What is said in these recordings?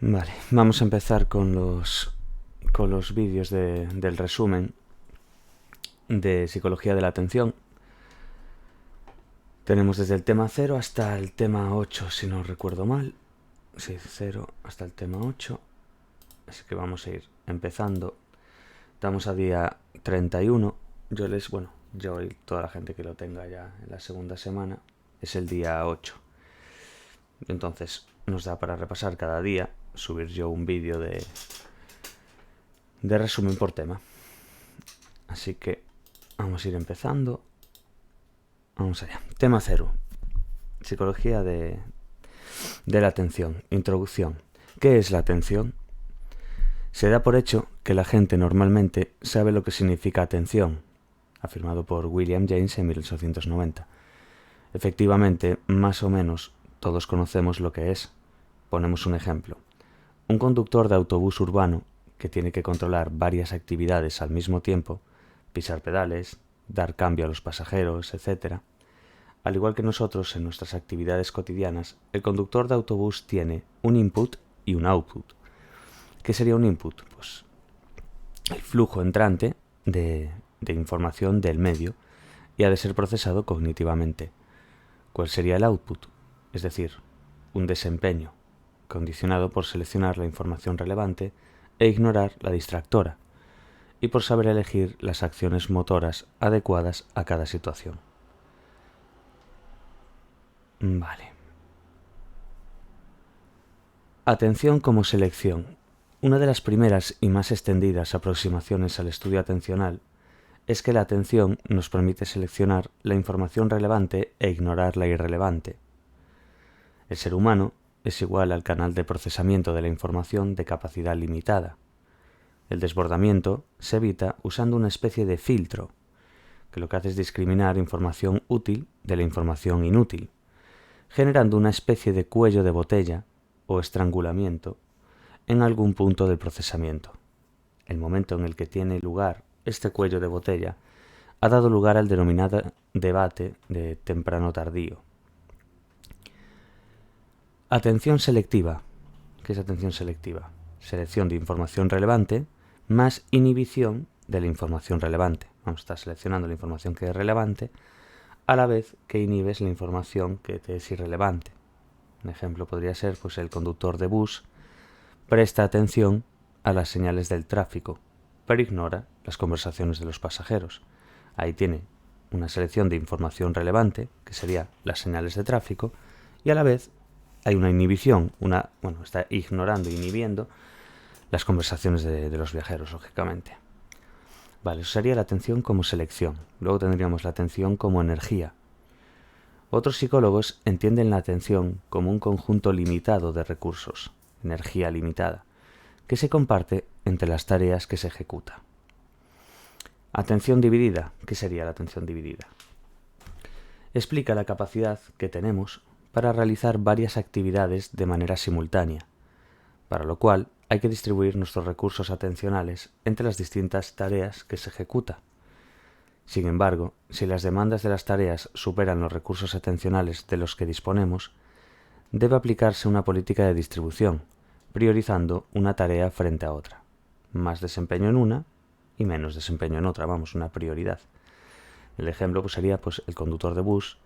Vale, vamos a empezar con los vídeos del resumen de psicología de la atención. Tenemos desde el tema 0 hasta el tema 8, si no recuerdo mal. Sí, 0 hasta el tema 8. Así que vamos a ir empezando. Estamos a día 31. Yo y toda la gente que lo tenga ya en la segunda semana, es el día 8. Entonces nos da para repasar cada día, subir yo un vídeo de resumen por tema. Así que vamos a ir empezando. Vamos allá. Tema 0. Psicología de la atención. Introducción. ¿Qué es la atención? Se da por hecho que la gente normalmente sabe lo que significa atención, afirmado por William James en 1890. Efectivamente, más o menos, todos conocemos lo que es. Ponemos un ejemplo. Un conductor de autobús urbano que tiene que controlar varias actividades al mismo tiempo, pisar pedales, dar cambio a los pasajeros, etc. Al igual que nosotros en nuestras actividades cotidianas, el conductor de autobús tiene un input y un output. ¿Qué sería un input? Pues el flujo entrante de información del medio y ha de ser procesado cognitivamente. ¿Cuál sería el output? Es decir, un desempeño condicionado por seleccionar la información relevante e ignorar la distractora, y por saber elegir las acciones motoras adecuadas a cada situación. Vale. Atención como selección. Una de las primeras y más extendidas aproximaciones al estudio atencional es que la atención nos permite seleccionar la información relevante e ignorar la irrelevante. El ser humano es igual al canal de procesamiento de la información de capacidad limitada. El desbordamiento se evita usando una especie de filtro, que lo que hace es discriminar información útil de la información inútil, generando una especie de cuello de botella o estrangulamiento en algún punto del procesamiento. El momento en el que tiene lugar este cuello de botella ha dado lugar al denominado debate de temprano-tardío. Atención selectiva. ¿Qué es atención selectiva? Selección de información relevante más inhibición de la información relevante. Vamos a estar seleccionando la información que es relevante a la vez que inhibes la información que te es irrelevante. Un ejemplo podría ser, pues, el conductor de bus presta atención a las señales del tráfico, pero ignora las conversaciones de los pasajeros. Ahí tiene una selección de información relevante, que sería las señales de tráfico, y a la vez hay una inhibición, está ignorando, inhibiendo las conversaciones de los viajeros, lógicamente. Vale, eso sería la atención como selección. Luego tendríamos la atención como energía. Otros psicólogos entienden la atención como un conjunto limitado de recursos, energía limitada, que se comparte entre las tareas que se ejecuta. Atención dividida. ¿Qué sería la atención dividida? Explica la capacidad que tenemos para realizar varias actividades de manera simultánea, para lo cual hay que distribuir nuestros recursos atencionales entre las distintas tareas que se ejecuta. Sin embargo, si las demandas de las tareas superan los recursos atencionales de los que disponemos, debe aplicarse una política de distribución, priorizando una tarea frente a otra. Más desempeño en una y menos desempeño en otra, una prioridad. El ejemplo sería, el conductor de bus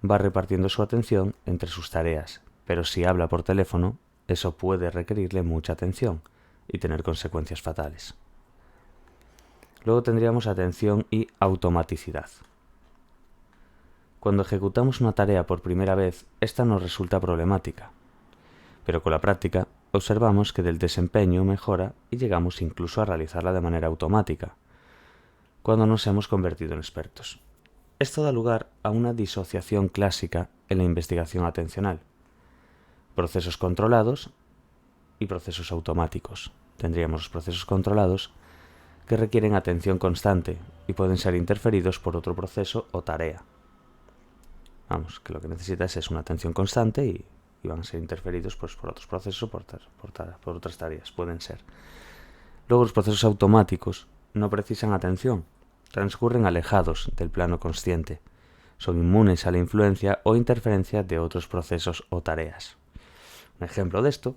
va repartiendo su atención entre sus tareas, pero si habla por teléfono, eso puede requerirle mucha atención y tener consecuencias fatales. Luego tendríamos atención y automaticidad. Cuando ejecutamos una tarea por primera vez, esta nos resulta problemática, pero con la práctica observamos que del desempeño mejora y llegamos incluso a realizarla de manera automática, cuando nos hemos convertido en expertos. Esto da lugar a una disociación clásica en la investigación atencional. Procesos controlados y procesos automáticos. Tendríamos los procesos controlados que requieren atención constante y pueden ser interferidos por otro proceso o tarea. Que lo que necesitas es una atención constante y van a ser interferidos por otros procesos o por otras tareas, pueden ser. Luego los procesos automáticos no precisan atención, transcurren alejados del plano consciente, son inmunes a la influencia o interferencia de otros procesos o tareas. Un ejemplo de esto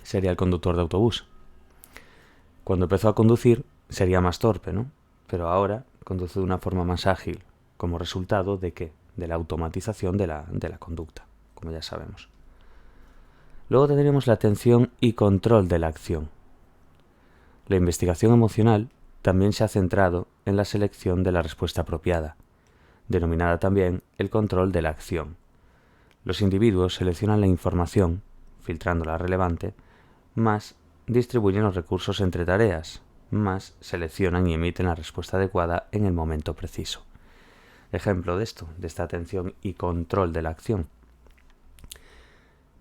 sería el conductor de autobús. Cuando empezó a conducir sería más torpe, ¿no? Pero ahora conduce de una forma más ágil, como resultado de ¿qué? De la automatización de la conducta, como ya sabemos. Luego tendríamos la atención y control de la acción. La investigación emocional también se ha centrado en la selección de la respuesta apropiada, denominada también el control de la acción. Los individuos seleccionan la información, filtrando la relevante, más distribuyen los recursos entre tareas, más seleccionan y emiten la respuesta adecuada en el momento preciso. Ejemplo de esto, de esta atención y control de la acción.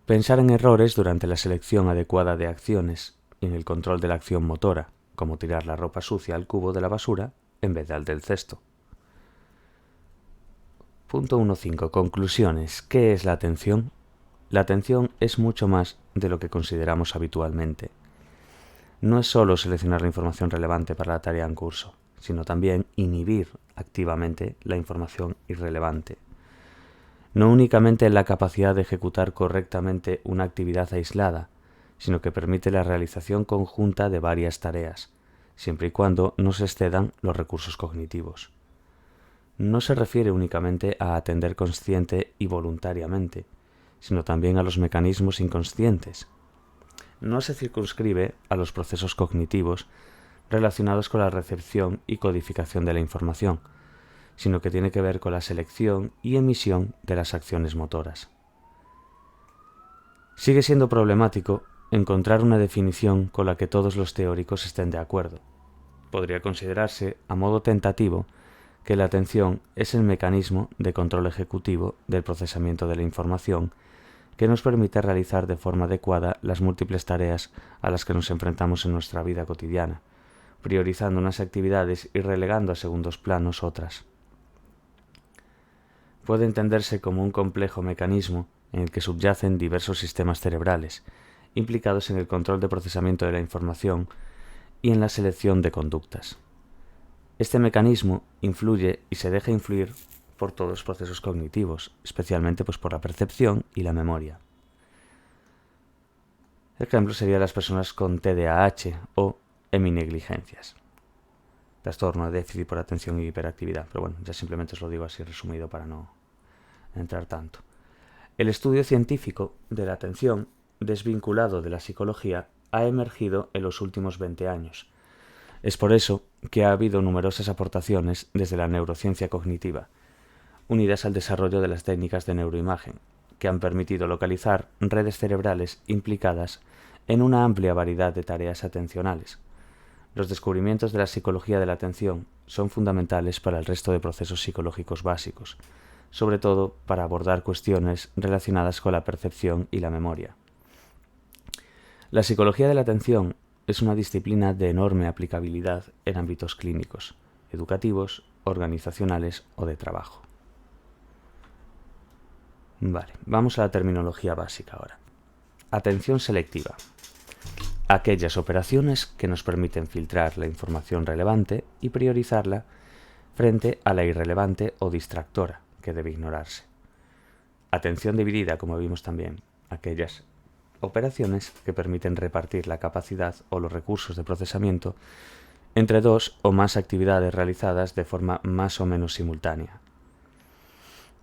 Pensar en errores durante la selección adecuada de acciones y en el control de la acción motora, como tirar la ropa sucia al cubo de la basura en vez del cesto. Punto 1.5. Conclusiones. ¿Qué es la atención? La atención es mucho más de lo que consideramos habitualmente. No es solo seleccionar la información relevante para la tarea en curso, sino también inhibir activamente la información irrelevante. No únicamente la capacidad de ejecutar correctamente una actividad aislada, sino que permite la realización conjunta de varias tareas, siempre y cuando no se excedan los recursos cognitivos. No se refiere únicamente a atender consciente y voluntariamente, sino también a los mecanismos inconscientes. No se circunscribe a los procesos cognitivos relacionados con la recepción y codificación de la información, sino que tiene que ver con la selección y emisión de las acciones motoras. Sigue siendo problemático encontrar una definición con la que todos los teóricos estén de acuerdo. Podría considerarse, a modo tentativo, que la atención es el mecanismo de control ejecutivo del procesamiento de la información que nos permite realizar de forma adecuada las múltiples tareas a las que nos enfrentamos en nuestra vida cotidiana, priorizando unas actividades y relegando a segundos planos otras. Puede entenderse como un complejo mecanismo en el que subyacen diversos sistemas cerebrales, implicados en el control de procesamiento de la información y en la selección de conductas. Este mecanismo influye y se deja influir por todos los procesos cognitivos, especialmente por la percepción y la memoria. Ejemplo serían las personas con TDAH o heminegligencias. Trastorno de déficit por atención y hiperactividad. Pero bueno, ya simplemente os lo digo así resumido para no entrar tanto. El estudio científico de la atención, desvinculado de la psicología, ha emergido en los últimos 20 años. Es por eso que ha habido numerosas aportaciones desde la neurociencia cognitiva, unidas al desarrollo de las técnicas de neuroimagen, que han permitido localizar redes cerebrales implicadas en una amplia variedad de tareas atencionales. Los descubrimientos de la psicología de la atención son fundamentales para el resto de procesos psicológicos básicos, sobre todo para abordar cuestiones relacionadas con la percepción y la memoria. La psicología de la atención es una disciplina de enorme aplicabilidad en ámbitos clínicos, educativos, organizacionales o de trabajo. Vale, vamos a la terminología básica ahora. Atención selectiva. Aquellas operaciones que nos permiten filtrar la información relevante y priorizarla frente a la irrelevante o distractora, que debe ignorarse. Atención dividida, como vimos también, aquellas operaciones que permiten repartir la capacidad o los recursos de procesamiento entre dos o más actividades realizadas de forma más o menos simultánea.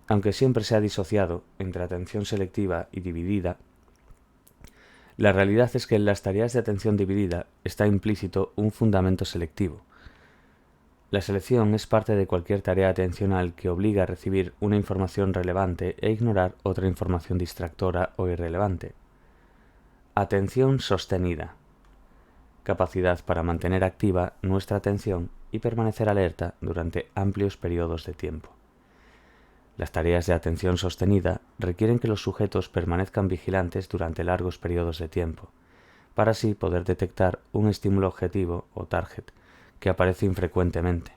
Aunque siempre se ha disociado entre atención selectiva y dividida, la realidad es que en las tareas de atención dividida está implícito un fundamento selectivo. La selección es parte de cualquier tarea atencional que obliga a recibir una información relevante e ignorar otra información distractora o irrelevante. Atención sostenida. Capacidad para mantener activa nuestra atención y permanecer alerta durante amplios periodos de tiempo. Las tareas de atención sostenida requieren que los sujetos permanezcan vigilantes durante largos periodos de tiempo, para así poder detectar un estímulo objetivo o target que aparece infrecuentemente.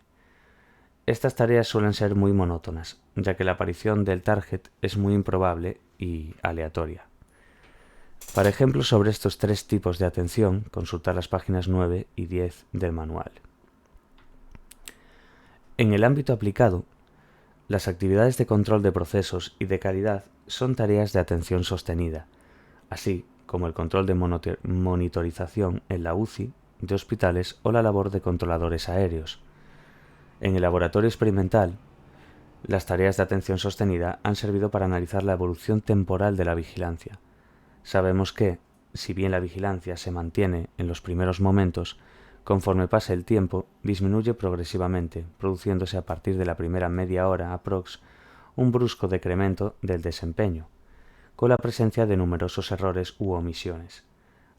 Estas tareas suelen ser muy monótonas, ya que la aparición del target es muy improbable y aleatoria. Para ejemplos sobre estos tres tipos de atención, consultar las páginas 9 y 10 del manual. En el ámbito aplicado, las actividades de control de procesos y de calidad son tareas de atención sostenida, así como el control de monitorización en la UCI de hospitales o la labor de controladores aéreos. En el laboratorio experimental, las tareas de atención sostenida han servido para analizar la evolución temporal de la vigilancia. Sabemos que, si bien la vigilancia se mantiene en los primeros momentos, conforme pase el tiempo, disminuye progresivamente, produciéndose a partir de la primera media hora aprox un brusco decremento del desempeño, con la presencia de numerosos errores u omisiones.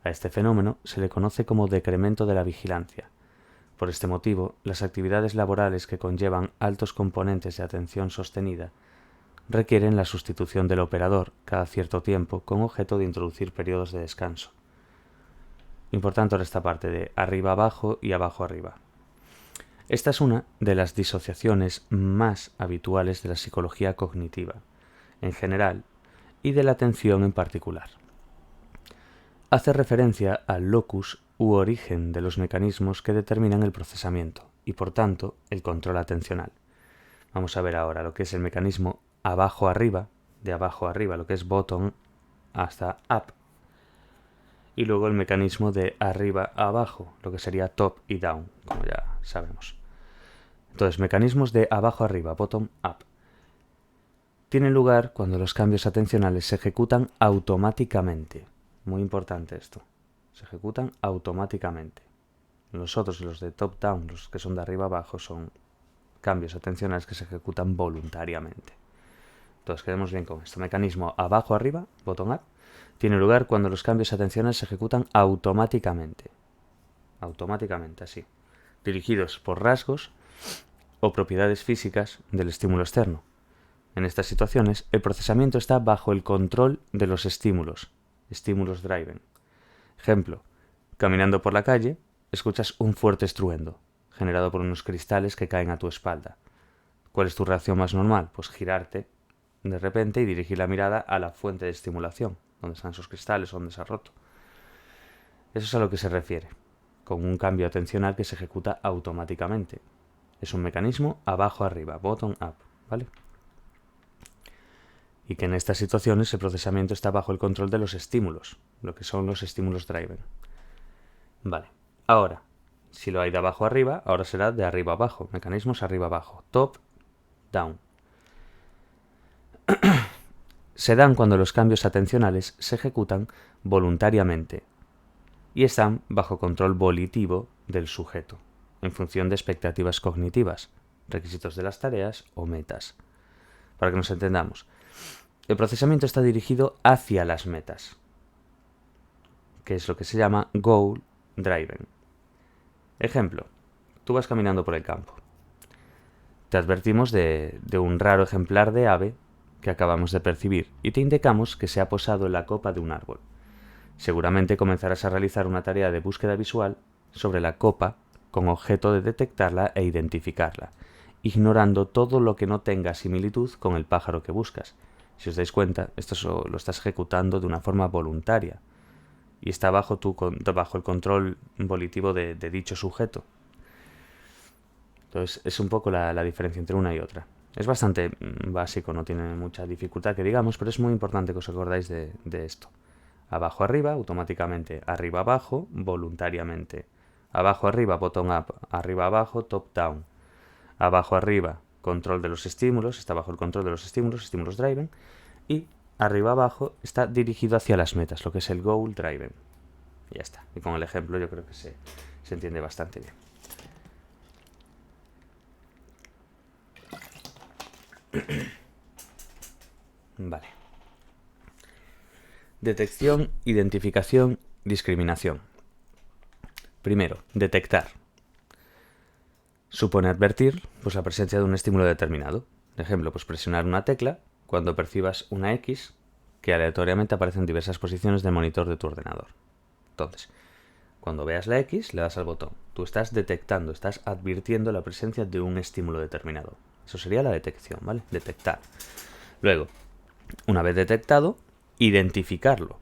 A este fenómeno se le conoce como decremento de la vigilancia. Por este motivo, las actividades laborales que conllevan altos componentes de atención sostenida requieren la sustitución del operador cada cierto tiempo con objeto de introducir periodos de descanso. Importante ahora esta parte de arriba abajo y abajo arriba. Esta es una de las disociaciones más habituales de la psicología cognitiva, en general, y de la atención en particular. Hace referencia al locus u origen de los mecanismos que determinan el procesamiento y, por tanto, el control atencional. Vamos a ver ahora lo que es el mecanismo abajo-arriba, de abajo-arriba, lo que es bottom hasta up, y luego el mecanismo de arriba-abajo, lo que sería top y down, como ya sabemos. Entonces, mecanismos de abajo-arriba, bottom-up, tienen lugar cuando los cambios atencionales se ejecutan automáticamente. Muy importante esto. Se ejecutan automáticamente. Los otros, los de top-down, los que son de arriba-abajo, son cambios atencionales que se ejecutan voluntariamente. Entonces, quedemos bien con esto. Mecanismo abajo-arriba, bottom-up, tiene lugar cuando los cambios atencionales se ejecutan automáticamente. Automáticamente, así. Dirigidos por rasgos o propiedades físicas del estímulo externo. En estas situaciones, el procesamiento está bajo el control de los estímulos driven. Ejemplo, caminando por la calle, escuchas un fuerte estruendo, generado por unos cristales que caen a tu espalda. ¿Cuál es tu reacción más normal? Pues girarte de repente y dirigir la mirada a la fuente de estimulación, donde están esos cristales, donde se ha roto. Eso es a lo que se refiere, con un cambio atencional que se ejecuta automáticamente. Es un mecanismo abajo-arriba, bottom-up, ¿vale? Y que en estas situaciones el procesamiento está bajo el control de los estímulos, lo que son los estímulos driven. Vale, ahora, si lo hay de abajo arriba, ahora será de arriba abajo, mecanismos arriba abajo, top, down. Se dan cuando los cambios atencionales se ejecutan voluntariamente y están bajo control volitivo del sujeto, en función de expectativas cognitivas, requisitos de las tareas o metas. Para que nos entendamos, el procesamiento está dirigido hacia las metas, que es lo que se llama goal driven. Ejemplo, tú vas caminando por el campo. Te advertimos de un raro ejemplar de ave que acabamos de percibir y te indicamos que se ha posado en la copa de un árbol. Seguramente comenzarás a realizar una tarea de búsqueda visual sobre la copa con objeto de detectarla e identificarla, ignorando todo lo que no tenga similitud con el pájaro que buscas. Si os dais cuenta, esto lo estás ejecutando de una forma voluntaria y está bajo el control volitivo de dicho sujeto. Entonces es un poco la diferencia entre una y otra. Es bastante básico, no tiene mucha dificultad que digamos, pero es muy importante que os acordáis de esto. Abajo arriba, automáticamente, arriba abajo, voluntariamente. Abajo arriba, bottom up, arriba abajo, top down. Abajo arriba, control de los estímulos, está bajo el control de los estímulos driven, y arriba abajo está dirigido hacia las metas, lo que es el goal driven. Y ya está. Y con el ejemplo yo creo que se entiende bastante bien. Vale. Detección, identificación, discriminación. Primero, detectar. Supone advertir la presencia de un estímulo determinado. Por ejemplo, presionar una tecla cuando percibas una X que aleatoriamente aparece en diversas posiciones del monitor de tu ordenador. Entonces, cuando veas la X, le das al botón. Tú estás detectando, estás advirtiendo la presencia de un estímulo determinado. Eso sería la detección, ¿vale? Detectar. Luego, una vez detectado, identificarlo,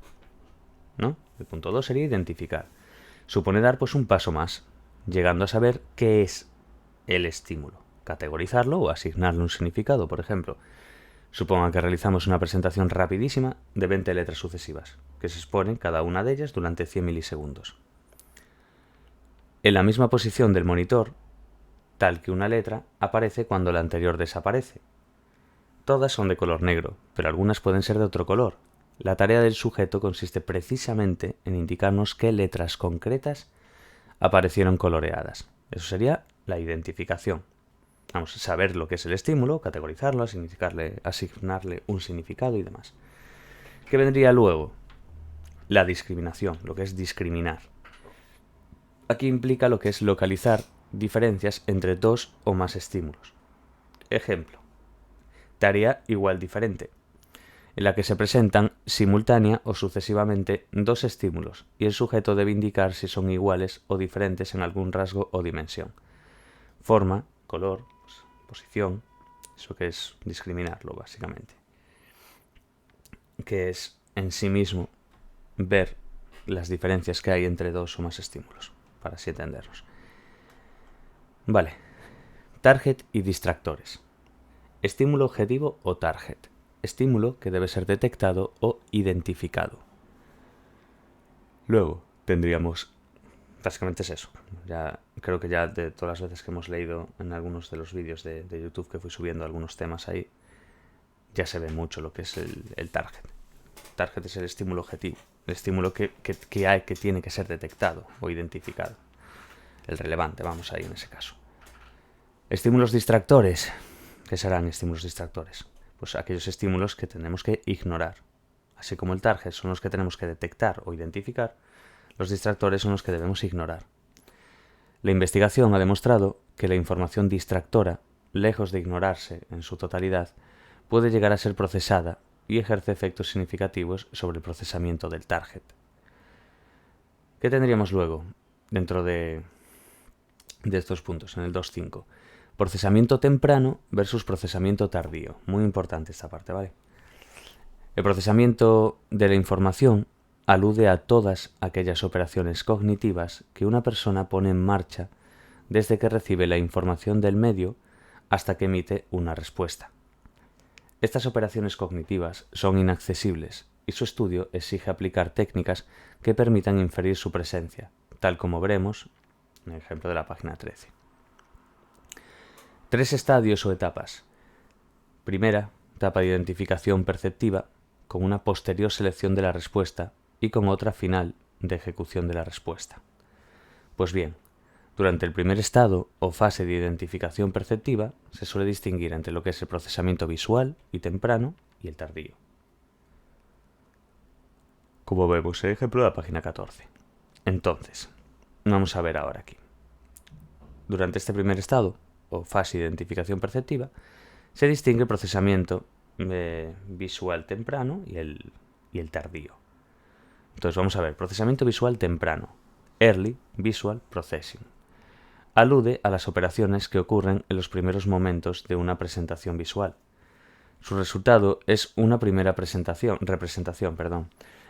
¿no? El punto 2 sería identificar. Supone dar un paso más, llegando a saber qué es el estímulo, categorizarlo o asignarle un significado. Por ejemplo, Supongan que realizamos una presentación rapidísima de 20 letras sucesivas, que se exponen cada una de ellas durante 100 milisegundos. En la misma posición del monitor, tal que una letra aparece cuando la anterior desaparece. Todas son de color negro, pero algunas pueden ser de otro color. La tarea del sujeto consiste precisamente en indicarnos qué letras concretas aparecieron coloreadas. Eso sería la identificación. Vamos a saber lo que es el estímulo, categorizarlo, asignarle un significado y demás. ¿Qué vendría luego? La discriminación, lo que es discriminar. Aquí implica lo que es localizar diferencias entre dos o más estímulos. Ejemplo: tarea igual diferente, en la que se presentan simultánea o sucesivamente dos estímulos y el sujeto debe indicar si son iguales o diferentes en algún rasgo o dimensión. Forma, color, posición, eso que es discriminarlo básicamente, que es en sí mismo ver las diferencias que hay entre dos o más estímulos, para así entendernos. Vale, target y distractores. Estímulo objetivo o target. Estímulo que debe ser detectado o identificado. Luego tendríamos, básicamente es eso. Creo que ya de todas las veces que hemos leído en algunos de los vídeos de YouTube que fui subiendo algunos temas ahí, ya se ve mucho lo que es el target. Target es el estímulo objetivo, el estímulo que tiene que ser detectado o identificado. El relevante, vamos ahí en ese caso. Estímulos distractores. ¿Qué serán estímulos distractores? Pues aquellos estímulos que tenemos que ignorar. Así como el target son los que tenemos que detectar o identificar, los distractores son los que debemos ignorar. La investigación ha demostrado que la información distractora, lejos de ignorarse en su totalidad, puede llegar a ser procesada y ejerce efectos significativos sobre el procesamiento del target. ¿Qué tendríamos luego dentro de estos puntos, en el 2.5? Procesamiento temprano versus procesamiento tardío. Muy importante esta parte, ¿vale? El procesamiento de la información alude a todas aquellas operaciones cognitivas que una persona pone en marcha desde que recibe la información del medio hasta que emite una respuesta. Estas operaciones cognitivas son inaccesibles y su estudio exige aplicar técnicas que permitan inferir su presencia, tal como veremos en el ejemplo de la página 13. 3 estadios o etapas. Primera, etapa de identificación perceptiva, con una posterior selección de la respuesta y con otra final de ejecución de la respuesta. Pues bien, durante el primer estado o fase de identificación perceptiva se suele distinguir entre lo que es el procesamiento visual y temprano y el tardío. Como vemos en el ejemplo de la página 14. Entonces, vamos a ver ahora aquí. Durante este primer estado o fase de identificación perceptiva se distingue el procesamiento visual temprano y el tardío. Entonces vamos a ver, procesamiento visual temprano, Early Visual Processing. Alude a las operaciones que ocurren en los primeros momentos de una presentación visual. Su resultado es una primera representación,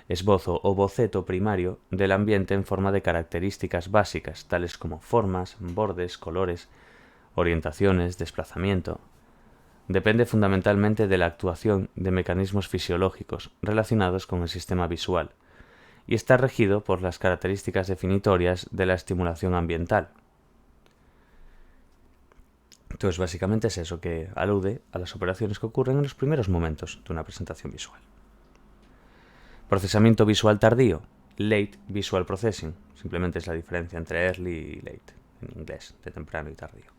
esbozo o boceto primario del ambiente en forma de características básicas, tales como formas, bordes, colores, orientaciones, desplazamiento. Depende fundamentalmente de la actuación de mecanismos fisiológicos relacionados con el sistema visual y está regido por las características definitorias de la estimulación ambiental. Entonces, básicamente es eso, que alude a las operaciones que ocurren en los primeros momentos de una presentación visual. Procesamiento visual tardío, Late Visual Processing. Simplemente es la diferencia entre early y late, en inglés, de temprano y tardío.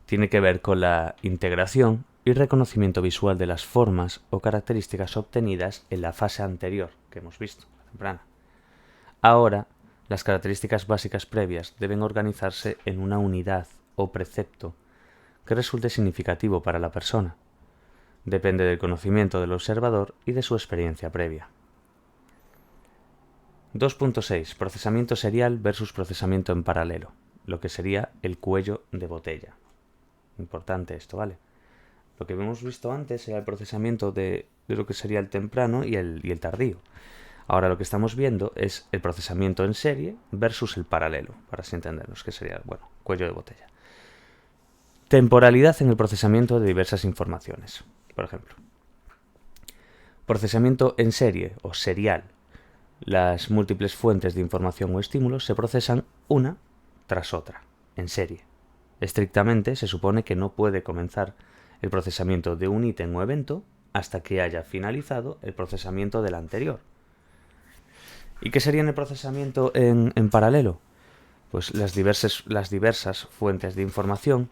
Tiene que ver con la integración y reconocimiento visual de las formas o características obtenidas en la fase anterior que hemos visto, la temprana. Ahora, las características básicas previas deben organizarse en una unidad o precepto que resulte significativo para la persona. Depende del conocimiento del observador y de su experiencia previa. 2.6. Procesamiento serial versus procesamiento en paralelo, lo que sería el cuello de botella. Importante esto, ¿vale? Lo que hemos visto antes era el procesamiento de lo que sería el temprano y el tardío. Ahora lo que estamos viendo es el procesamiento en serie versus el paralelo, para así entendernos, que sería, cuello de botella. Temporalidad en el procesamiento de diversas informaciones. Por ejemplo, Procesamiento en serie o serial. Las múltiples fuentes de información o estímulos se procesan una tras otra, en serie. Estrictamente se supone que no puede comenzar el procesamiento de un ítem o evento hasta que haya finalizado el procesamiento del anterior. ¿Y qué sería en el procesamiento en paralelo? Pues las diversas fuentes de información,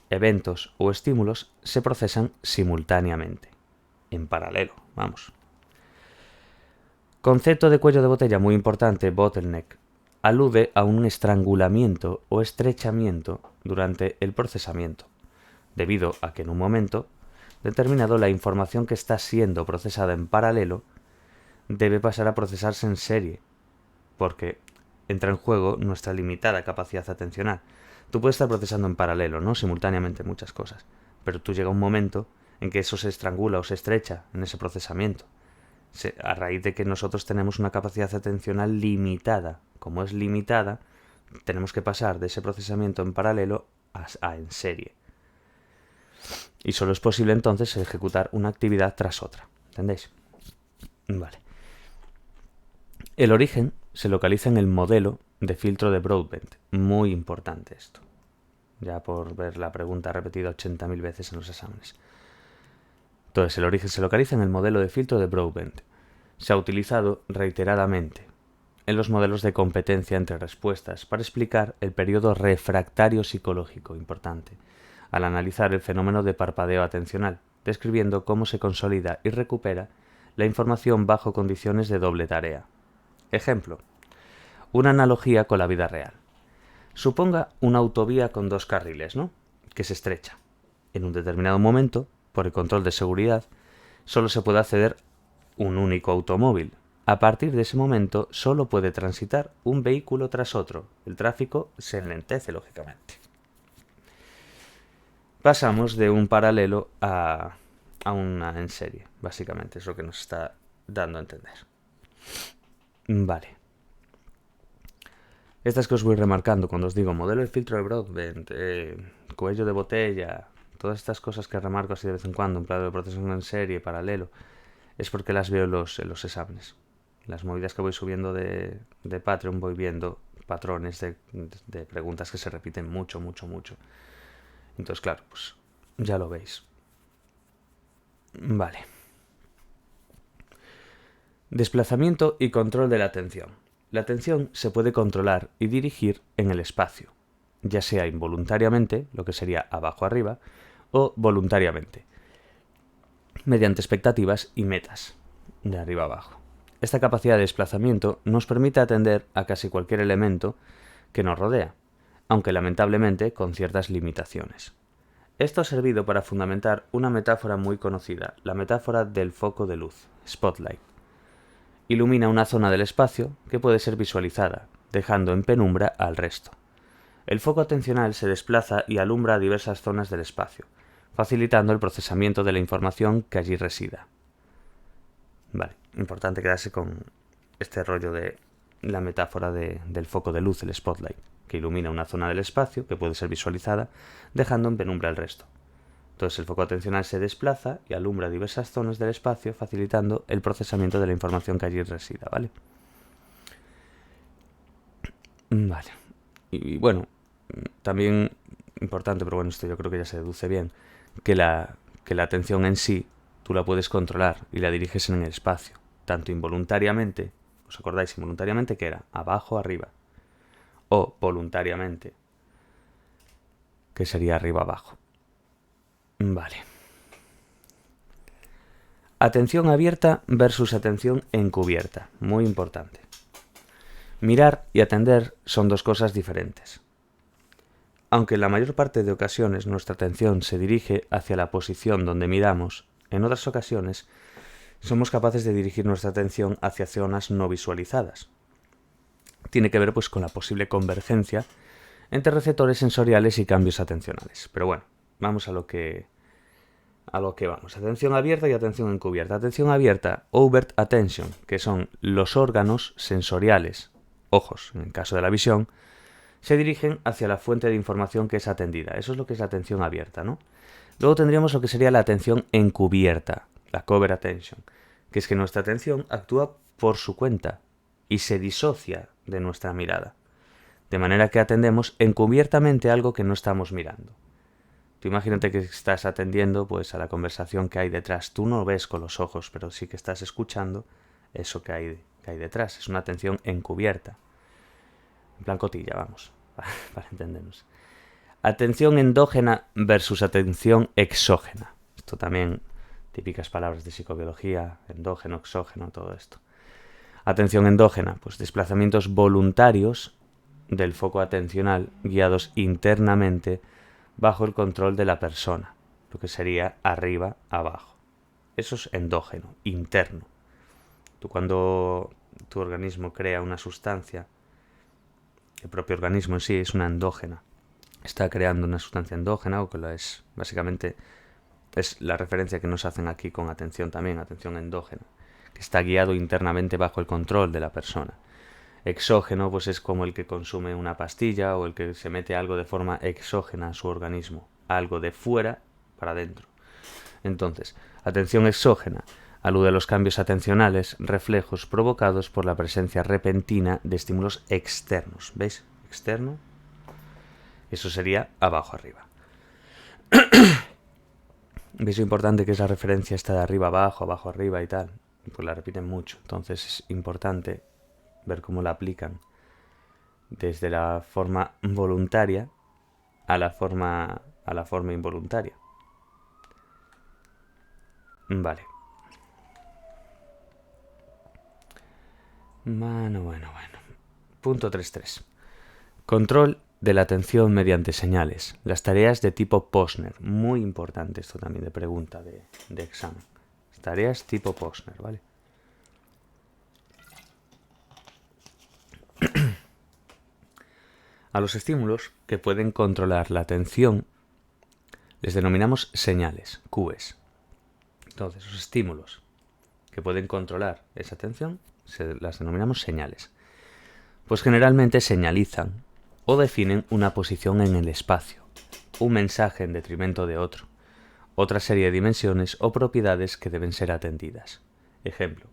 eventos o estímulos se procesan simultáneamente, en paralelo, vamos. Concepto de cuello de botella muy importante, bottleneck, alude a un estrangulamiento o estrechamiento durante el procesamiento, debido a que en un momento determinado la información que está siendo procesada en paralelo debe pasar a procesarse en serie, porque entra en juego nuestra limitada capacidad atencional. Tú puedes estar procesando en paralelo, ¿no? Simultáneamente muchas cosas, pero tú llega un momento en que eso se estrangula o se estrecha en ese procesamiento. A raíz de que nosotros tenemos una capacidad atencional limitada. Como es limitada, tenemos que pasar de ese procesamiento en paralelo a en serie. Y solo es posible entonces ejecutar una actividad tras otra. ¿Entendéis? Vale. El origen se localiza en el modelo de filtro de Broadbent. Muy importante esto. Ya por ver la pregunta repetida 80.000 veces en los exámenes. Entonces, el origen se localiza en el modelo de filtro de Broadbent. Se ha utilizado reiteradamente en los modelos de competencia entre respuestas para explicar el periodo refractario psicológico, importante, al analizar el fenómeno de parpadeo atencional, describiendo cómo se consolida y recupera la información bajo condiciones de doble tarea. Ejemplo, una analogía con la vida real. Suponga una autovía con dos carriles, ¿no?, que se estrecha. En un determinado momento, por el control de seguridad, solo se puede acceder un único automóvil. A partir de ese momento, solo puede transitar un vehículo tras otro. El tráfico se enlentece, lógicamente. Pasamos de un paralelo a una en serie, básicamente, es lo que nos está dando a entender. Vale. Estas que os voy remarcando cuando os digo modelo de filtro de Broadbent, cuello de botella, todas estas cosas que remarco así de vez en cuando, en plan de procesamiento en serie, paralelo, es porque las veo en los exámenes. Las movidas que voy subiendo de Patreon voy viendo patrones de preguntas que se repiten mucho. Entonces, claro, pues ya lo veis. Vale. Desplazamiento y control de la atención. La atención se puede controlar y dirigir en el espacio, ya sea involuntariamente, lo que sería abajo-arriba, o voluntariamente, mediante expectativas y metas, de arriba abajo. Esta capacidad de desplazamiento nos permite atender a casi cualquier elemento que nos rodea, aunque lamentablemente con ciertas limitaciones. Esto ha servido para fundamentar una metáfora muy conocida, la metáfora del foco de luz, spotlight. Ilumina una zona del espacio que puede ser visualizada, dejando en penumbra al resto. El foco atencional se desplaza y alumbra diversas zonas del espacio, facilitando el procesamiento de la información que allí resida. Vale, importante quedarse con este rollo de la metáfora del foco de luz, el spotlight, que ilumina una zona del espacio que puede ser visualizada, dejando en penumbra el resto. Entonces el foco atencional se desplaza y alumbra diversas zonas del espacio, facilitando el procesamiento de la información que allí resida, ¿vale? Vale. Y bueno, también importante, pero bueno, esto yo creo que ya se deduce bien, que la atención en sí tú la puedes controlar y la diriges en el espacio, tanto involuntariamente, ¿os acordáis? Involuntariamente, que era abajo, arriba, o voluntariamente, que sería arriba, abajo. Vale. Atención abierta versus atención encubierta, muy importante. Mirar y atender son dos cosas diferentes. Aunque en la mayor parte de ocasiones nuestra atención se dirige hacia la posición donde miramos, en otras ocasiones somos capaces de dirigir nuestra atención hacia zonas no visualizadas. Tiene que ver pues con la posible convergencia entre receptores sensoriales y cambios atencionales. Pero bueno, vamos a lo que vamos. Atención abierta y atención encubierta. Atención abierta, overt attention, que son los órganos sensoriales, ojos, en el caso de la visión, se dirigen hacia la fuente de información que es atendida. Eso es lo que es la atención abierta, ¿no? Luego tendríamos lo que sería la atención encubierta, la covert attention, que es que nuestra atención actúa por su cuenta y se disocia de nuestra mirada, de manera que atendemos encubiertamente algo que no estamos mirando. Tú imagínate que estás atendiendo pues a la conversación que hay detrás. Tú no ves con los ojos, pero sí que estás escuchando eso que hay detrás. Es una atención encubierta. En plan cotilla, vamos, para entendernos. Atención endógena versus atención exógena. Esto también, típicas palabras de psicobiología, endógeno, exógeno, todo esto. Atención endógena, pues desplazamientos voluntarios del foco atencional guiados internamente bajo el control de la persona, lo que sería arriba, abajo. Eso es endógeno, interno. Tú cuando tu organismo crea una sustancia, el propio organismo en sí es una endógena. Está creando una sustancia endógena, o que es básicamente es la referencia que nos hacen aquí con atención también, atención endógena, que está guiado internamente bajo el control de la persona. Exógeno pues es como el que consume una pastilla o el que se mete algo de forma exógena a su organismo, algo de fuera para adentro. Entonces, atención exógena alude a los cambios atencionales, reflejos provocados por la presencia repentina de estímulos externos. ¿Veis? Externo. Eso sería abajo arriba. ¿Veis lo importante que es la referencia esta de arriba abajo, abajo arriba y tal? Pues la repiten mucho. Entonces es importante ver cómo la aplican desde la forma voluntaria a la forma involuntaria. Vale. Bueno. Punto 3.3. Control de la atención mediante señales. Las tareas de tipo Posner. Muy importante esto también de pregunta de examen. Tareas tipo Posner, ¿vale? A los estímulos que pueden controlar la atención les denominamos señales, cues. Entonces, los estímulos que pueden controlar esa atención las denominamos señales. Pues generalmente señalizan o definen una posición en el espacio, un mensaje en detrimento de otro, otra serie de dimensiones o propiedades que deben ser atendidas. Ejemplo,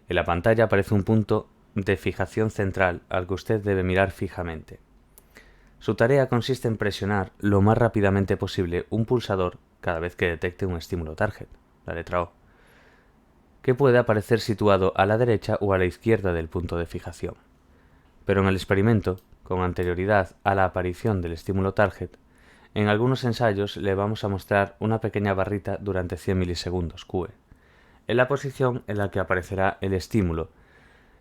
en la pantalla aparece un punto de fijación central al que usted debe mirar fijamente. Su tarea consiste en presionar lo más rápidamente posible un pulsador cada vez que detecte un estímulo target, la letra O, que puede aparecer situado a la derecha o a la izquierda del punto de fijación. Pero en el experimento, con anterioridad a la aparición del estímulo target, en algunos ensayos le vamos a mostrar una pequeña barrita durante 100 milisegundos, QE, en la posición en la que aparecerá el estímulo,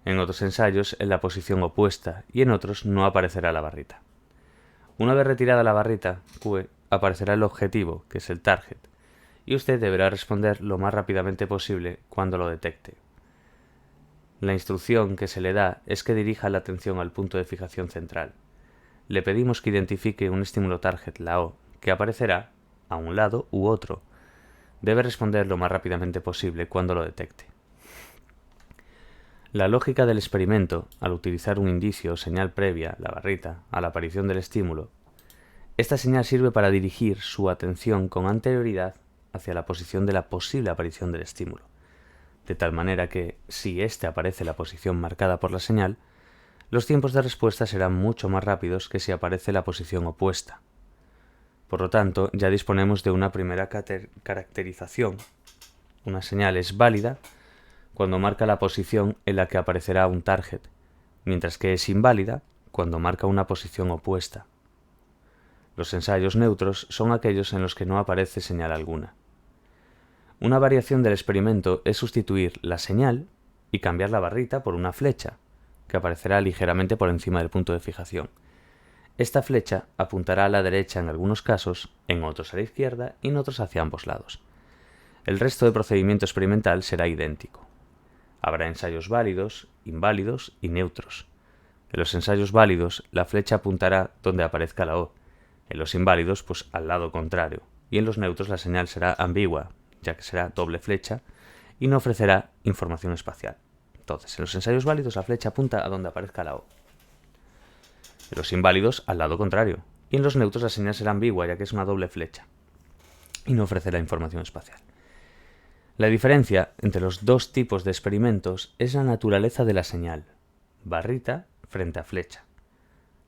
en otros ensayos en la posición opuesta y en otros no aparecerá la barrita. Una vez retirada la barrita, QE, aparecerá el objetivo, que es el target, y usted deberá responder lo más rápidamente posible cuando lo detecte. La instrucción que se le da es que dirija la atención al punto de fijación central. Le pedimos que identifique un estímulo target, la O, que aparecerá a un lado u otro. Debe responder lo más rápidamente posible cuando lo detecte. La lógica del experimento, al utilizar un indicio o señal previa, la barrita, a la aparición del estímulo, esta señal sirve para dirigir su atención con anterioridad hacia la posición de la posible aparición del estímulo, de tal manera que, si éste aparece en la posición marcada por la señal, los tiempos de respuesta serán mucho más rápidos que si aparece la posición opuesta. Por lo tanto, ya disponemos de una primera caracterización. Una señal es válida cuando marca la posición en la que aparecerá un target, mientras que es inválida cuando marca una posición opuesta. Los ensayos neutros son aquellos en los que no aparece señal alguna. Una variación del experimento es sustituir la señal y cambiar la barrita por una flecha, que aparecerá ligeramente por encima del punto de fijación. Esta flecha apuntará a la derecha en algunos casos, en otros a la izquierda y en otros hacia ambos lados. El resto del procedimiento experimental será idéntico. Habrá ensayos válidos, inválidos y neutros. En los ensayos válidos, la flecha apuntará donde aparezca la O. En los inválidos, pues al lado contrario. Y en los neutros la señal será ambigua, ya que será doble flecha y no ofrecerá información espacial. Entonces, en los ensayos válidos la flecha apunta a donde aparezca la O. En los inválidos, al lado contrario. Y en los neutros la señal será ambigua, ya que es una doble flecha y no ofrecerá información espacial. La diferencia entre los dos tipos de experimentos es la naturaleza de la señal, barrita frente a flecha.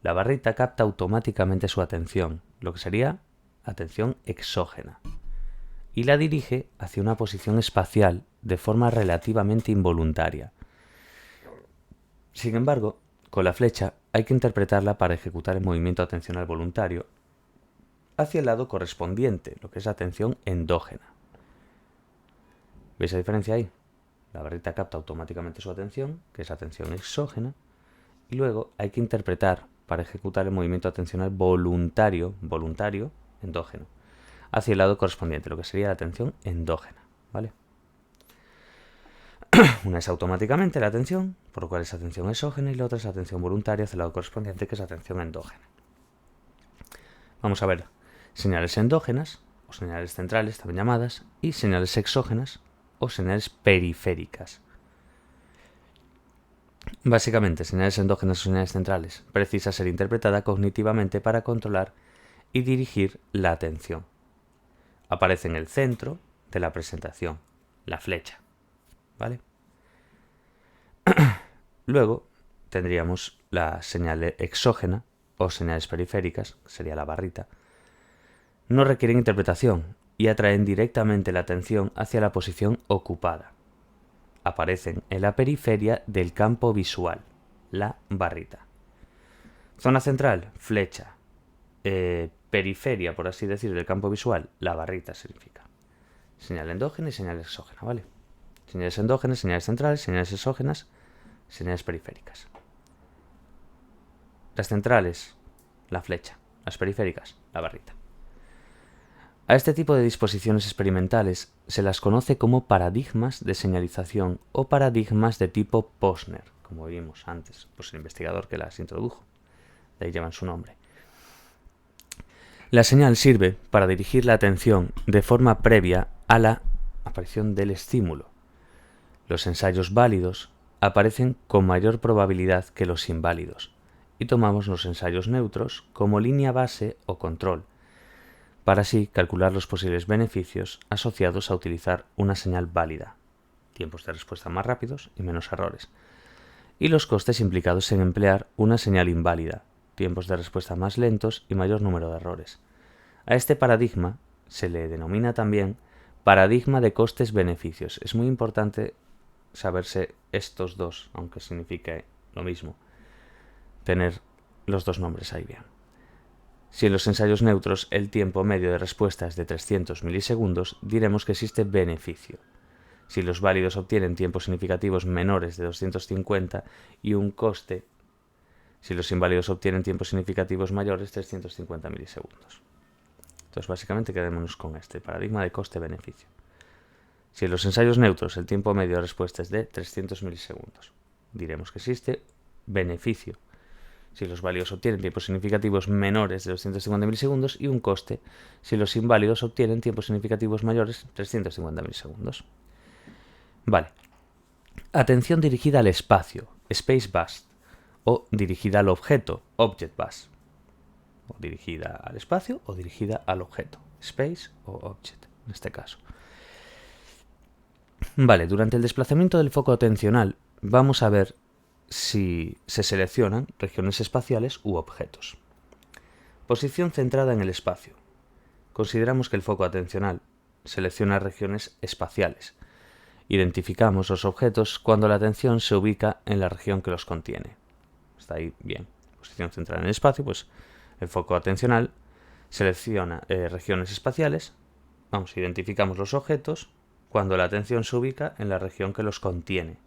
La barrita capta automáticamente su atención, lo que sería atención exógena, y la dirige hacia una posición espacial de forma relativamente involuntaria. Sin embargo, con la flecha hay que interpretarla para ejecutar el movimiento atencional voluntario hacia el lado correspondiente, lo que es atención endógena. ¿Veis la diferencia ahí? La barrita capta automáticamente su atención, que es atención exógena, y luego hay que interpretar para ejecutar el movimiento atencional voluntario, endógeno, hacia el lado correspondiente, lo que sería la atención endógena, ¿vale? Una es automáticamente la atención, por lo cual es atención exógena, y la otra es atención voluntaria hacia el lado correspondiente, que es atención endógena. Vamos a ver señales endógenas, o señales centrales, también llamadas, y señales exógenas, o señales periféricas. Básicamente, señales endógenas o señales centrales precisa ser interpretada cognitivamente para controlar y dirigir la atención. Aparece en el centro de la presentación, la flecha, ¿vale? Luego tendríamos la señal exógena o señales periféricas, que sería la barrita. No requieren interpretación y atraen directamente la atención hacia la posición ocupada. Aparecen en la periferia del campo visual, la barrita. Zona central, flecha. Periferia, por así decir, del campo visual, la barrita significa. Señal endógena y señal exógena, ¿vale? Señales endógenas, señales centrales, señales exógenas, señales periféricas. Las centrales, la flecha. Las periféricas, la barrita. A este tipo de disposiciones experimentales se las conoce como paradigmas de señalización o paradigmas de tipo Posner, como vimos antes, pues el investigador que las introdujo. De ahí llevan su nombre. La señal sirve para dirigir la atención de forma previa a la aparición del estímulo. Los ensayos válidos aparecen con mayor probabilidad que los inválidos, y tomamos los ensayos neutros como línea base o control, para así calcular los posibles beneficios asociados a utilizar una señal válida, tiempos de respuesta más rápidos y menos errores, y los costes implicados en emplear una señal inválida, tiempos de respuesta más lentos y mayor número de errores. A este paradigma se le denomina también paradigma de costes-beneficios. Es muy importante saberse estos dos, aunque signifique lo mismo, tener los dos nombres ahí bien. Si en los ensayos neutros el tiempo medio de respuesta es de 300 milisegundos, diremos que existe beneficio. Si los válidos obtienen tiempos significativos menores de 250 y un coste, si los inválidos obtienen tiempos significativos mayores, 350 milisegundos. Entonces, básicamente, quedémonos con este paradigma de coste-beneficio. Si en los ensayos neutros el tiempo medio de respuesta es de 300 milisegundos, diremos que existe beneficio. Si los válidos obtienen tiempos significativos menores de 250 milisegundos y un coste si los inválidos obtienen tiempos significativos mayores de 350 milisegundos. Vale. Atención dirigida al espacio, Space Bus, o dirigida al objeto, Object Bus. O dirigida al espacio o dirigida al objeto, Space o Object, en este caso. Vale, durante el desplazamiento del foco atencional vamos a ver si se seleccionan regiones espaciales u objetos. Posición centrada en el espacio. Consideramos que el foco atencional selecciona regiones espaciales. Identificamos los objetos cuando la atención se ubica en la región que los contiene. Está ahí bien. Posición centrada en el espacio, pues el foco atencional selecciona regiones espaciales. Identificamos los objetos cuando la atención se ubica en la región que los contiene.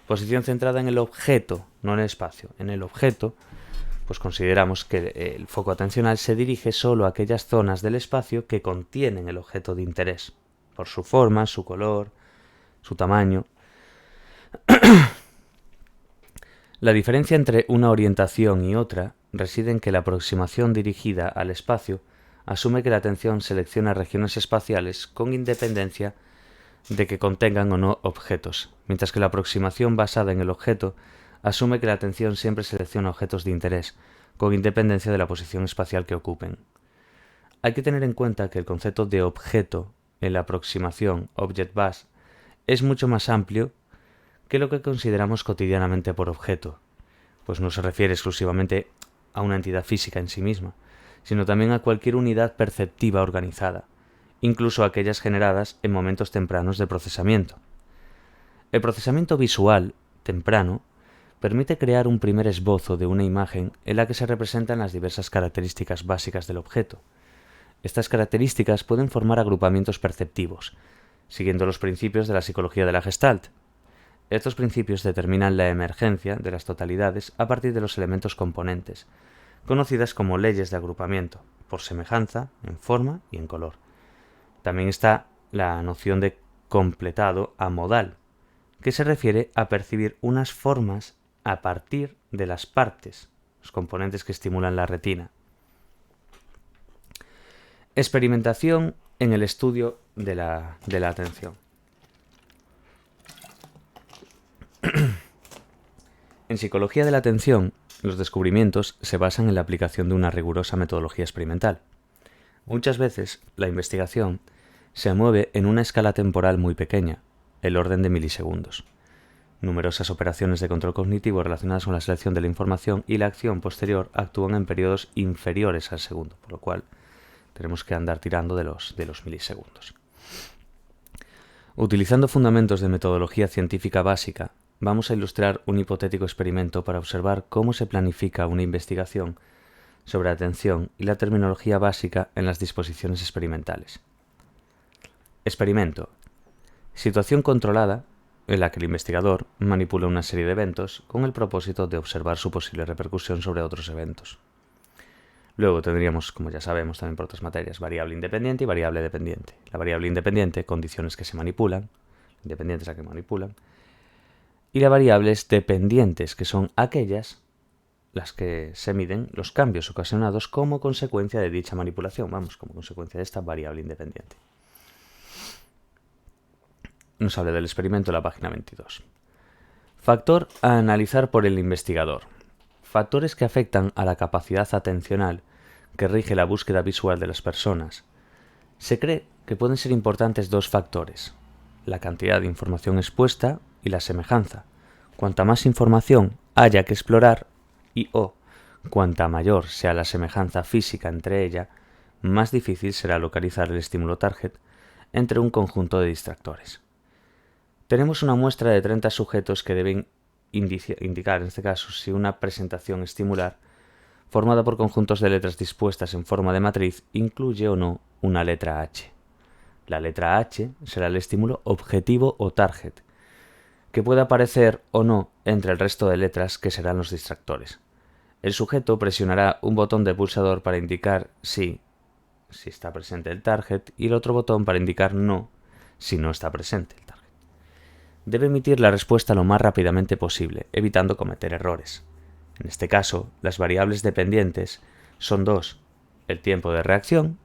Posición centrada en el objeto, no en el espacio. En el objeto, pues consideramos que el foco atencional se dirige solo a aquellas zonas del espacio que contienen el objeto de interés, por su forma, su color, su tamaño. La diferencia entre una orientación y otra reside en que la aproximación dirigida al espacio asume que la atención selecciona regiones espaciales con independencia de que contengan o no objetos, mientras que la aproximación basada en el objeto asume que la atención siempre selecciona objetos de interés, con independencia de la posición espacial que ocupen. Hay que tener en cuenta que el concepto de objeto en la aproximación Object-Base es mucho más amplio que lo que consideramos cotidianamente por objeto, pues no se refiere exclusivamente a una entidad física en sí misma, sino también a cualquier unidad perceptiva organizada, incluso aquellas generadas en momentos tempranos de procesamiento. El procesamiento visual temprano permite crear un primer esbozo de una imagen en la que se representan las diversas características básicas del objeto. Estas características pueden formar agrupamientos perceptivos, siguiendo los principios de la psicología de la Gestalt. Estos principios determinan la emergencia de las totalidades a partir de los elementos componentes, conocidas como leyes de agrupamiento, por semejanza, en forma y en color. También está la noción de completado amodal, que se refiere a percibir unas formas a partir de las partes, los componentes que estimulan la retina. Experimentación en el estudio de la atención. En psicología de la atención, los descubrimientos se basan en la aplicación de una rigurosa metodología experimental. Muchas veces, la investigación se mueve en una escala temporal muy pequeña, el orden de milisegundos. Numerosas operaciones de control cognitivo relacionadas con la selección de la información y la acción posterior actúan en periodos inferiores al segundo, por lo cual tenemos que andar tirando de los milisegundos. Utilizando fundamentos de metodología científica básica, vamos a ilustrar un hipotético experimento para observar cómo se planifica una investigación sobre atención y la terminología básica en las disposiciones experimentales. Experimento. Situación controlada en la que el investigador manipula una serie de eventos con el propósito de observar su posible repercusión sobre otros eventos. Luego tendríamos, como ya sabemos también por otras materias, variable independiente y variable dependiente. La variable independiente, condiciones que se manipulan, independientes a que manipulan, y las variables dependientes, que son aquellas las que se miden los cambios ocasionados como consecuencia de dicha manipulación, como consecuencia de esta variable independiente. Nos habla del experimento en la página 22. Factor a analizar por el investigador. Factores que afectan a la capacidad atencional que rige la búsqueda visual de las personas. Se cree que pueden ser importantes dos factores: la cantidad de información expuesta y la semejanza. Cuanta más información haya que explorar o cuanta mayor sea la semejanza física entre ella, más difícil será localizar el estímulo target entre un conjunto de distractores. Tenemos una muestra de 30 sujetos que deben indicar, en este caso, si una presentación estimular, formada por conjuntos de letras dispuestas en forma de matriz, incluye o no una letra H. La letra H será el estímulo objetivo o target, que puede aparecer o no entre el resto de letras que serán los distractores. El sujeto presionará un botón del pulsador para indicar sí, si está presente el target, y el otro botón para indicar no, si no está presente el target. Debe emitir la respuesta lo más rápidamente posible, evitando cometer errores. En este caso, las variables dependientes son dos: el tiempo de reacción,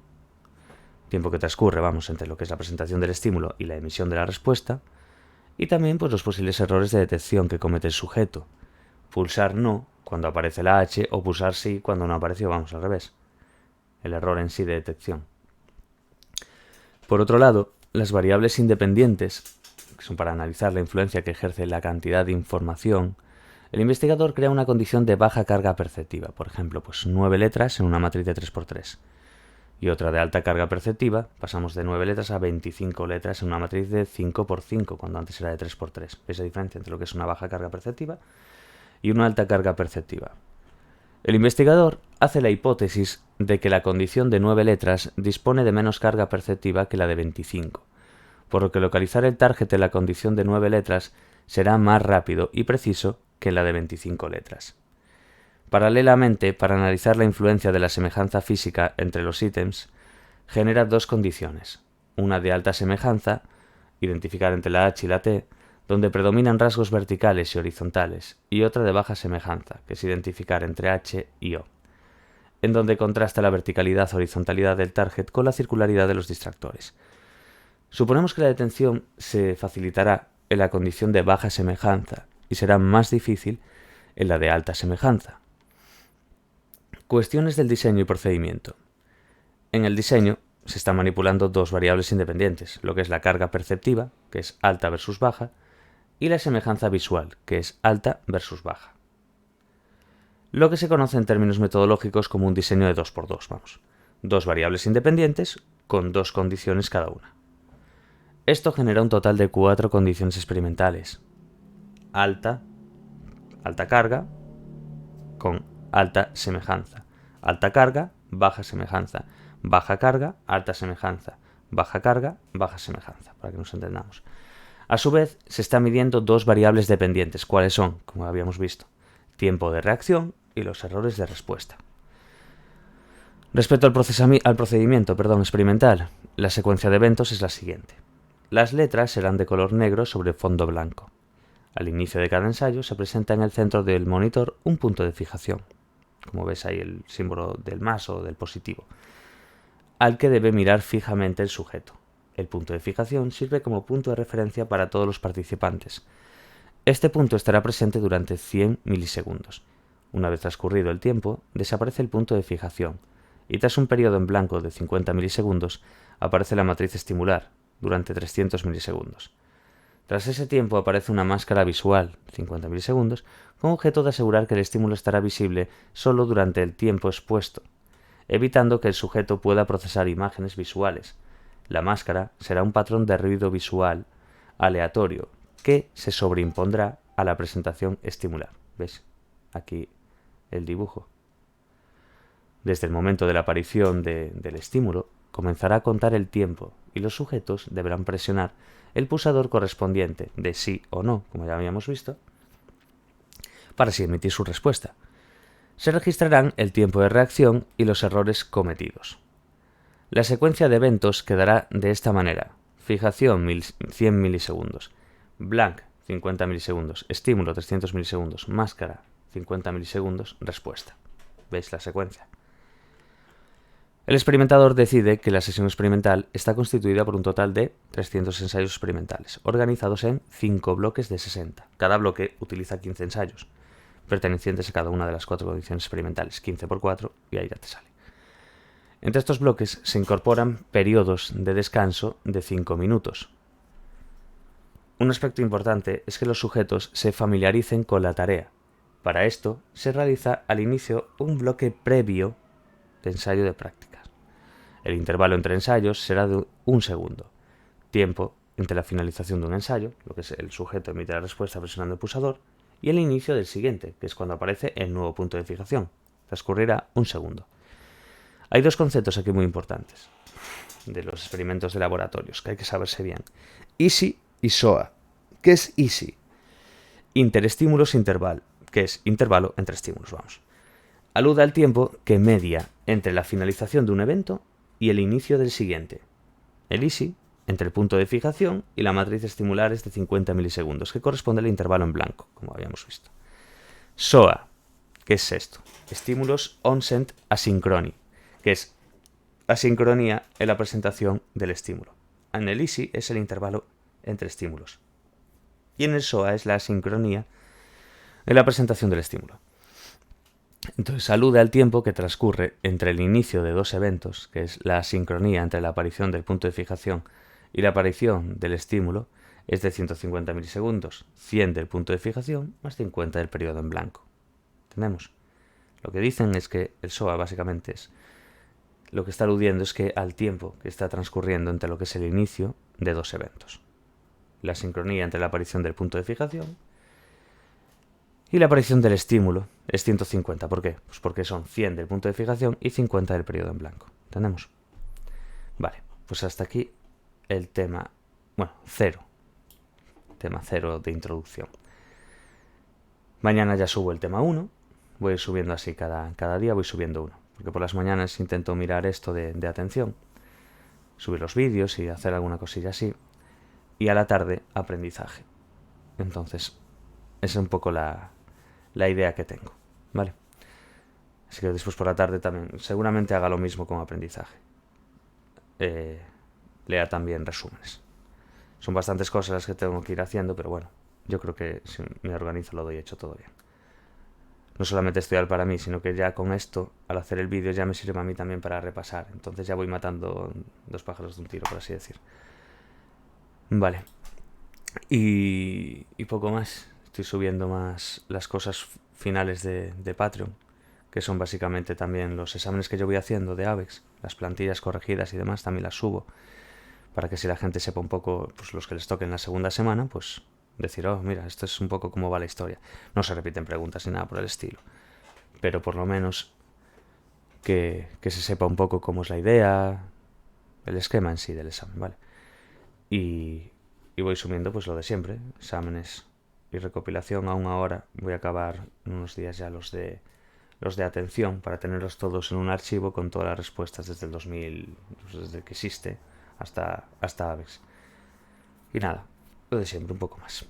tiempo que transcurre, entre lo que es la presentación del estímulo y la emisión de la respuesta, y también los posibles errores de detección que comete el sujeto. Pulsar no cuando aparece la H o pulsar sí cuando no apareció, al revés. El error en sí de detección. Por otro lado, las variables independientes, que son para analizar la influencia que ejerce la cantidad de información, el investigador crea una condición de baja carga perceptiva, por ejemplo, 9 letras en una matriz de 3×3, y otra de alta carga perceptiva, pasamos de 9 letras a 25 letras en una matriz de 5×5, cuando antes era de 3×3. ¿Ves la diferencia entre lo que es una baja carga perceptiva y una alta carga perceptiva? El investigador hace la hipótesis de que la condición de 9 letras dispone de menos carga perceptiva que la de 25, por lo que localizar el target en la condición de 9 letras será más rápido y preciso que en la de 25 letras. Paralelamente, para analizar la influencia de la semejanza física entre los ítems, genera dos condiciones: una de alta semejanza, identificar entre la H y la T, donde predominan rasgos verticales y horizontales, y otra de baja semejanza, que es identificar entre H y O, en donde contrasta la verticalidad o horizontalidad del target con la circularidad de los distractores. Suponemos que la detención se facilitará en la condición de baja semejanza y será más difícil en la de alta semejanza. Cuestiones del diseño y procedimiento. En el diseño, se están manipulando dos variables independientes, lo que es la carga perceptiva, que es alta versus baja, y la semejanza visual, que es alta versus baja. Lo que se conoce en términos metodológicos como un diseño de 2x2, vamos. Dos variables independientes con dos condiciones cada una. Esto genera un total de 4 condiciones experimentales. Alta carga con alta semejanza. Alta carga, baja semejanza. Baja carga, alta semejanza. Baja carga, baja semejanza, para que nos entendamos. A su vez, se están midiendo dos variables dependientes, cuáles son, como habíamos visto, tiempo de reacción y los errores de respuesta. Respecto al procedimiento experimental, la secuencia de eventos es la siguiente. Las letras serán de color negro sobre fondo blanco. Al inicio de cada ensayo se presenta en el centro del monitor un punto de fijación, como ves ahí el símbolo del más o del positivo, al que debe mirar fijamente el sujeto. El punto de fijación sirve como punto de referencia para todos los participantes. Este punto estará presente durante 100 milisegundos. Una vez transcurrido el tiempo, desaparece el punto de fijación, y tras un periodo en blanco de 50 milisegundos, aparece la matriz estimular, durante 300 milisegundos. Tras ese tiempo aparece una máscara visual, 50 milisegundos, con objeto de asegurar que el estímulo estará visible solo durante el tiempo expuesto, evitando que el sujeto pueda procesar imágenes visuales. La máscara será un patrón de ruido visual aleatorio que se sobreimpondrá a la presentación estimular. ¿Ves? Aquí el dibujo. Desde el momento de la aparición del estímulo, comenzará a contar el tiempo y los sujetos deberán presionar el pulsador correspondiente de sí o no, como ya habíamos visto, para así emitir su respuesta. Se registrarán el tiempo de reacción y los errores cometidos. La secuencia de eventos quedará de esta manera: fijación 100 milisegundos, blank 50 milisegundos, estímulo 300 milisegundos, máscara 50 milisegundos, respuesta. ¿Veis la secuencia? El experimentador decide que la sesión experimental está constituida por un total de 300 ensayos experimentales, organizados en 5 bloques de 60. Cada bloque utiliza 15 ensayos, pertenecientes a cada una de las 4 condiciones experimentales, 15 por 4, y ahí ya te sale. Entre estos bloques se incorporan periodos de descanso de 5 minutos. Un aspecto importante es que los sujetos se familiaricen con la tarea. Para esto se realiza al inicio un bloque previo de ensayo de prácticas. El intervalo entre ensayos será de 1 segundo. Tiempo entre la finalización de un ensayo, lo que es el sujeto emite la respuesta presionando el pulsador, y el inicio del siguiente, que es cuando aparece el nuevo punto de fijación. Transcurrirá 1 segundo. Hay dos conceptos aquí muy importantes de los experimentos de laboratorios que hay que saberse bien. ISI y SOA. ¿Qué es ISI? Interestímulos interval, que es intervalo entre estímulos, vamos. Alude al tiempo que media entre la finalización de un evento y el inicio del siguiente. El ISI, entre el punto de fijación y la matriz estimular, es de 50 milisegundos, que corresponde al intervalo en blanco, como habíamos visto. SOA, ¿qué es esto? Estímulos Onset Asynchrony, que es asincronía en la presentación del estímulo. En el ISI es el intervalo entre estímulos. Y en el SOA es la asincronía en la presentación del estímulo. Entonces alude al tiempo que transcurre entre el inicio de dos eventos, que es la asincronía entre la aparición del punto de fijación y la aparición del estímulo, es de 150 milisegundos, 100 del punto de fijación más 50 del periodo en blanco. ¿Entendemos? Lo que dicen es que el SOA básicamente es, lo que está aludiendo es que al tiempo que está transcurriendo entre lo que es el inicio de dos eventos. La sincronía entre la aparición del punto de fijación y la aparición del estímulo es 150. ¿Por qué? Pues porque son 100 del punto de fijación y 50 del periodo en blanco. ¿Entendemos? Vale, pues hasta aquí el tema, bueno, 0. Tema 0 de introducción. Mañana ya subo el tema 1. Voy a ir subiendo así cada día, voy subiendo uno. Porque por las mañanas intento mirar esto de atención, subir los vídeos y hacer alguna cosilla así. Y a la tarde, aprendizaje. Entonces, esa es un poco la idea que tengo, ¿vale? Así que después por la tarde también, seguramente haga lo mismo con aprendizaje. Lea también resúmenes. Son bastantes cosas las que tengo que ir haciendo, pero bueno, yo creo que si me organizo lo doy hecho todo bien. no solamente estudiar para mí, sino que ya con esto, al hacer el vídeo, ya me sirve a mí también para repasar. Entonces ya voy matando dos pájaros de un tiro, por así decir. Vale. Y poco más. Estoy subiendo más las cosas finales de Patreon, que son básicamente también los exámenes que yo voy haciendo de AVEX, las plantillas corregidas y demás, también las subo, para que si la gente sepa un poco, pues los que les toquen la segunda semana, pues decir, oh, mira, esto es un poco cómo va la historia. No se repiten preguntas ni nada por el estilo, pero por lo menos que se sepa un poco cómo es la idea, el esquema en sí del examen, ¿vale? Y voy subiendo pues lo de siempre, exámenes y recopilación. Aún ahora voy a acabar en unos días ya los de atención para tenerlos todos en un archivo con todas las respuestas desde el 2000, pues desde que existe hasta AVEX. Y nada, lo de siempre, un poco más.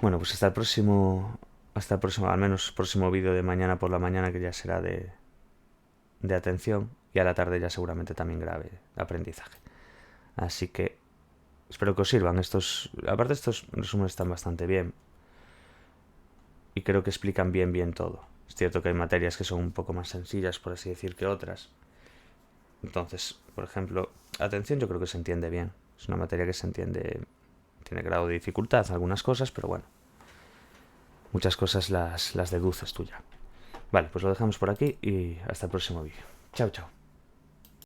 Bueno, pues hasta el próximo, al menos próximo vídeo de mañana por la mañana, que ya será de atención, y a la tarde ya seguramente también grave aprendizaje. Así que espero que os sirvan. Aparte estos resúmenes están bastante bien y creo que explican bien todo. Es cierto que hay materias que son un poco más sencillas, por así decir, que otras. Entonces, por ejemplo, atención yo creo que se entiende bien. Es una materia que se entiende, tiene grado de dificultad, algunas cosas, pero bueno, muchas cosas las deduces tú ya. Vale, pues lo dejamos por aquí y hasta el próximo vídeo. Chao, chao.